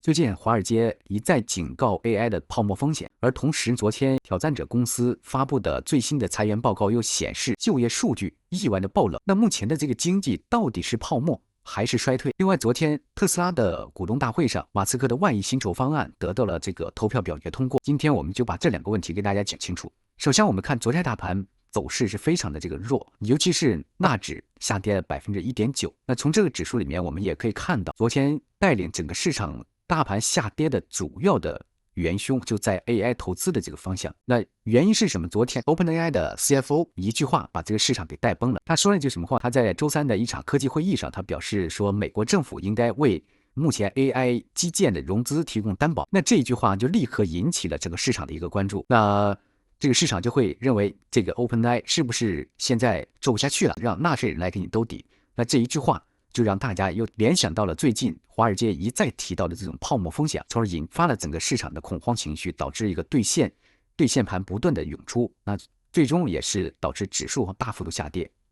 最近，华尔街一再警告 AI 的泡沫风险，而同时，昨天挑战者公司发布的最新的裁员报告又显示，就业数据意外的爆冷。那目前的这个经济到底是泡沫还是衰退？另外，昨天特斯拉的股东大会上，马斯克的万亿薪酬方案得到了这个投票表决通过。今天我们就把这两个问题给大家讲清楚。首先，我们看昨天大盘走势是非常的这个弱，尤其是纳指下跌了1.9%。那从这个指数里面，我们也可以看到，昨天带领整个市场大盘下跌的主要的元凶就在 AI 投资的这个方向。那原因是什么？昨天 OpenAI 的 CFO 一句话把这个市场给带崩了。他说了一句什么话？他在周三的一场科技会议上，他表示说，美国政府应该为目前 AI 基建的融资提供担保。那这一句话就立刻引起了整个市场的一个关注。那这个市场就会认为，这个 OpenAI 是不是现在做不下去了，让纳税人来给你兜底？那这一句话就让大家又联想到了最近华尔街一再提到的这种泡沫风险，从而引发了整个市场的恐慌情绪，导致一个兑现盘不断的涌出，那最终也是导致指数大幅度下跌。